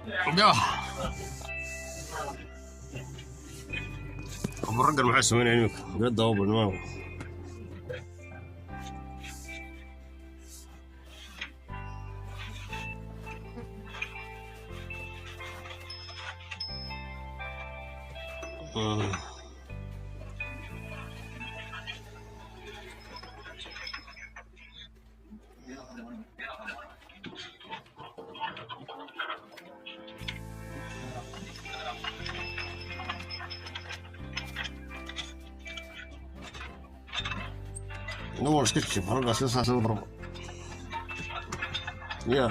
يا ابو الرجل معاه سوين عينيك بجد اهو بالماء. نور سكتشف حلقة 6 يا